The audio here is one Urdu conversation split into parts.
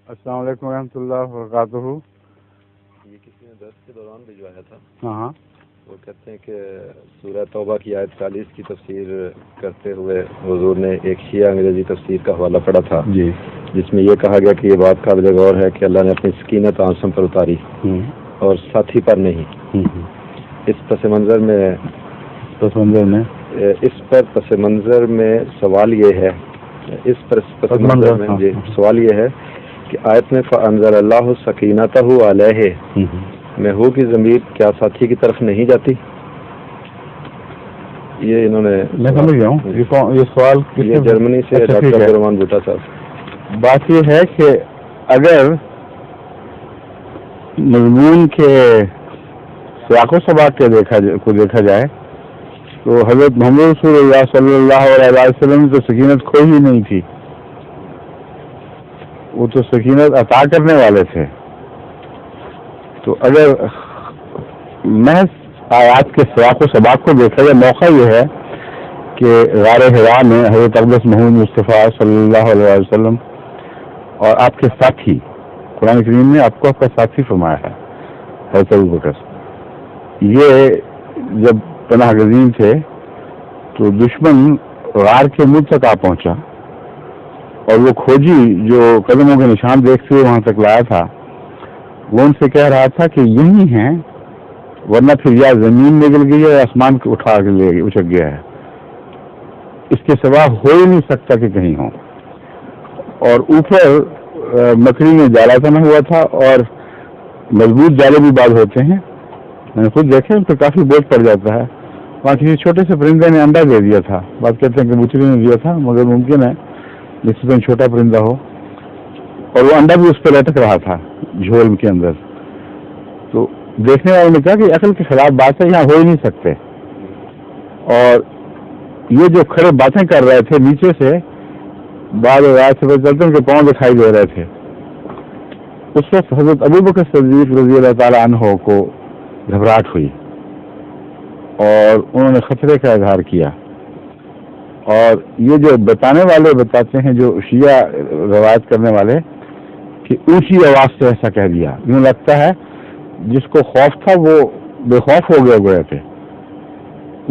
السلام علیکم ورحمۃ اللہ وبرکاتہ. یہ کسی نے درس کے دوران بھجوایا تھا. ہاں وہ کہتے ہیں کہ سورہ توبہ کی آیت 40 کی تفسیر کرتے ہوئے حضور نے ایک شیعہ انگریزی تفسیر کا حوالہ پڑھا تھا جی، جس میں یہ کہا گیا کہ یہ بات قابل غور ہے کہ اللہ نے اپنی سکینت آنسم پر اتاری اور ساتھی پر نہیں. اس پس منظر میں سوال یہ ہے سوال یہ ہے کہ آیت میں فَأَنزَلَ اللَّهُ سَكِينَتَهُ عَلَيْهِ میں ہو کی ضمیر کیا ساتھی کی طرف نہیں جاتی؟ یہ انہوں نے میں سمجھ گیا ہوں. یہ سوال یہ جرمنی سے ڈاکٹر عبدالرحمان بھٹا صاحب. بات یہ ہے کہ اگر مضمون کے سیاق و سباق کو دیکھا جائے تو حضرت محمد رسول اللہ صلی اللہ علیہ وسلم تو سکینت کھوئی ہی نہیں تھی. وہ تو سکینت عطا کرنے والے تھے. تو اگر محض آیات کے سیاق و سباق کو دیکھا جائے، موقع یہ ہے کہ غار حرا میں حضرت اقدس محمد مصطفیٰ صلی اللہ علیہ وسلم اور آپ کے ساتھی، قرآن کریم نے آپ کو آپ کا ساتھی فرمایا ہے حضرت ابوبکر. یہ جب پناہ گزین تھے تو دشمن غار کے منہ تک آ پہنچا اور وہ کھوجی جو قدموں کے نشان دیکھتے ہوئے وہاں تک لایا تھا، وہ ان سے کہہ رہا تھا کہ یہی ہیں، ورنہ پھر یا زمین نگل گئی ہے یا آسمان کو اٹھا کے لے گئی، اچک گیا ہے. اس کے سوا ہو ہی نہیں سکتا کہ کہیں ہوں. اور اوپر مکڑی میں جالا بنا ہوا تھا اور مضبوط جالے بھی بعض ہوتے ہیں، میں نے خود دیکھے، ان پہ کافی بوجھ پڑ جاتا ہے. وہاں کسی چھوٹے سے پرندے نے انڈا دے دیا تھا، بات کہتے ہیں کہ کبوتری نے دیا تھا، مگر ممکن ہے جس سے چھوٹا پرندہ ہو، اور وہ انڈا بھی اس پہ لٹک رہا تھا جھول کے اندر. تو دیکھنے والوں نے کہا کہ عقل کے خلاف بات ہے، یہاں ہو ہی نہیں سکتے. اور یہ جو کھڑے باتیں کر رہے تھے نیچے سے، بعض روایت سے پتہ چلتے ہیں کہ پاؤں دکھائی دے رہے تھے. اس وقت حضرت ابوبکر صدیق رضی اللہ تعالیٰ عنہ کو گھبراہٹ ہوئی اور انہوں نے خطرے کا اظہار کیا. اور یہ جو بتانے والے بتاتے ہیں، جو شیعہ روایت کرنے والے، کہ اونچی آواز سے ایسا کہہ دیا، یوں لگتا ہے جس کو خوف تھا وہ بے خوف ہو گئے تھے.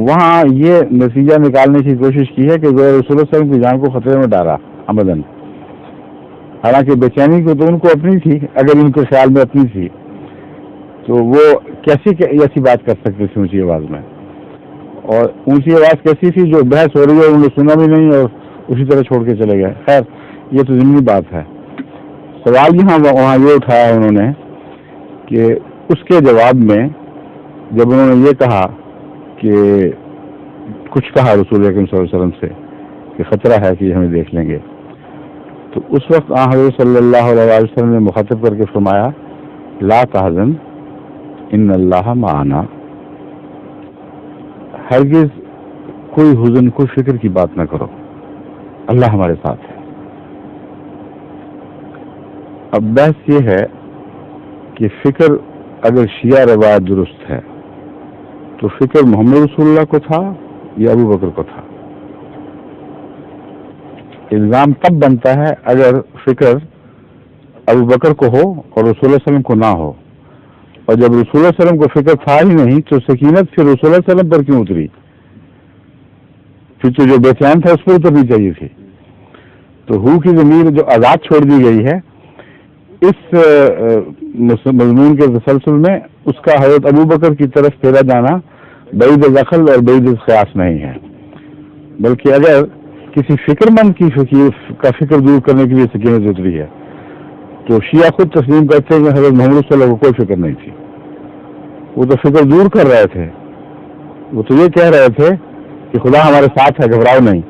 وہاں یہ نتیجہ نکالنے کی کوشش کی ہے کہ رسول اللہ صلی اللہ علیہ وسلم کی جان کو خطرے میں ڈالا عمدن. حالانکہ بے چینی کو تو ان کو اپنی تھی، اگر ان کے خیال میں اپنی تھی تو وہ کیسی ایسی بات کر سکتے تھے اونچی آواز میں. اور اونچی آواز کیسی تھی؟ جو بحث ہو رہی ہے انہوں نے سنا بھی نہیں اور اسی طرح چھوڑ کے چلے گئے. خیر، یہ تو ضمنی بات ہے. سوال وہاں یہ اٹھایا انہوں نے کہ اس کے جواب میں جب انہوں نے یہ کہا کہ کچھ کہا رسول اکرم صلی اللہ علیہ وسلم سے کہ خطرہ ہے کہ ہمیں دیکھ لیں گے، تو اس وقت حضرت صلی اللہ علیہ وسلم نے مخاطب کر کے فرمایا، لا تحزن ان اللہ معنا. ہرگز کوئی حزن، کوئی فکر کی بات نہ کرو، اللہ ہمارے ساتھ ہے. اب بحث یہ ہے کہ فکر اگر شیعہ روایت درست ہے تو فکر محمد رسول اللہ کو تھا یا ابو بکر کو تھا؟ الزام تب بنتا ہے اگر فکر ابو بکر کو ہو اور رسول اللہ صلی اللہ علیہ وسلم کو نہ ہو. اور جب رسول اللہ صلی اللہ علیہ وسلم کو فکر تھا ہی نہیں تو سکینت پھر رسول اللہ صلی اللہ علیہ وسلم پر کیوں اتری؟ پھر تو جو بے چین تھا اس پر اترنی چاہیے تھی. تو ہو کی ضمیر جو آزاد چھوڑ دی گئی ہے، اس مضمون کے تسلسل میں اس کا حضرت ابو بکر کی طرف پھیرا جانا بعید دخل اور بعید قیاس نہیں ہے، بلکہ اگر کسی فکر مند کی فکر دور کرنے کے لیے سکینت اتری ہے تو شیعہ خود تسلیم کرتے ہیں کہ حضرت محمد صلی اللہ علیہ وسلم کو کوئی فکر نہیں تھی. وہ تو فکر دور کر رہے تھے، وہ تو یہ کہہ رہے تھے کہ خدا ہمارے ساتھ ہے، گھبراؤ نہیں.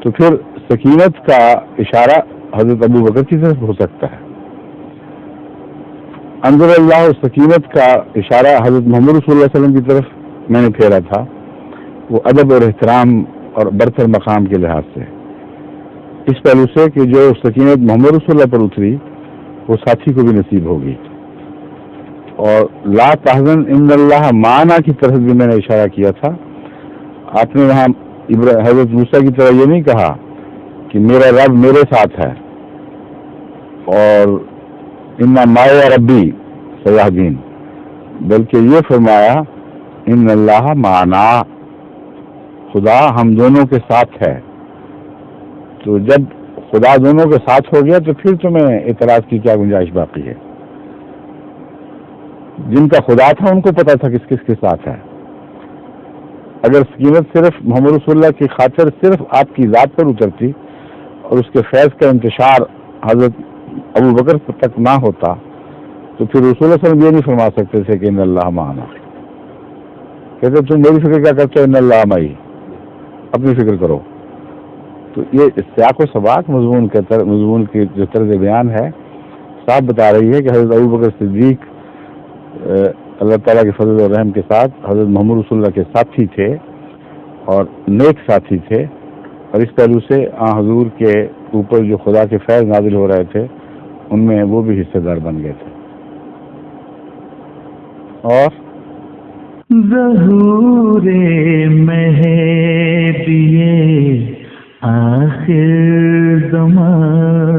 تو پھر سکینت کا اشارہ حضرت ابو بکر کی طرف ہو سکتا ہے. انزل اللہ سکینت کا اشارہ حضرت محمد رسول اللہ علیہ وسلم کی طرف میں نے پھیرا تھا، وہ ادب اور احترام اور برتر مقام کے لحاظ سے، اس پہلو سے کہ جو سکینت محمد رسول اللہ پر اتری وہ ساتھی کو بھی نصیب ہوگی. اور لا تحزن ان اللہ معنا کی طرف بھی میں نے اشارہ کیا تھا. آپ نے وہاں حضرت موسیٰ کی طرح یہ نہیں کہا کہ میرا رب میرے ساتھ ہے، اور انا مائے ربی سیہدین، بلکہ یہ فرمایا ان اللہ معنا، خدا ہم دونوں کے ساتھ ہے۔ تو جب خدا دونوں کے ساتھ ہو گیا تو پھر تمہیں اعتراض کی کیا گنجائش باقی ہے؟ جن کا خدا تھا ان کو پتا تھا کس کس کے ساتھ ہے۔ اگر سکینت صرف محمد رسول اللہ کی خاطر صرف آپ کی ذات پر اترتی اور اس کے فیض کا انتشار حضرت ابو بکر تک نہ ہوتا تو پھر رسول اللہ صلی اللہ علیہ وسلم یہ نہیں فرما سکتے تھے کہ ان اللہ معنا، کہتے تم میری فکر کیا کرتے ہو، ان اللہ معی، اپنی فکر کرو۔ تو یہ سیاق و سباق مضمون کی جو طرز بیان ہے صاحب بتا رہی ہے کہ حضرت ابو بکر صدیق اللہ تعالیٰ کے فضل و رحم کے ساتھ حضرت محمد رسول اللہ کے ساتھی تھے اور نیک ساتھی تھے، اور اس پہلو سے حضور کے اوپر جو خدا کے فیض نازل ہو رہے تھے ان میں وہ بھی حصے دار بن گئے تھے۔ اور ظہور مہدی آخر زمان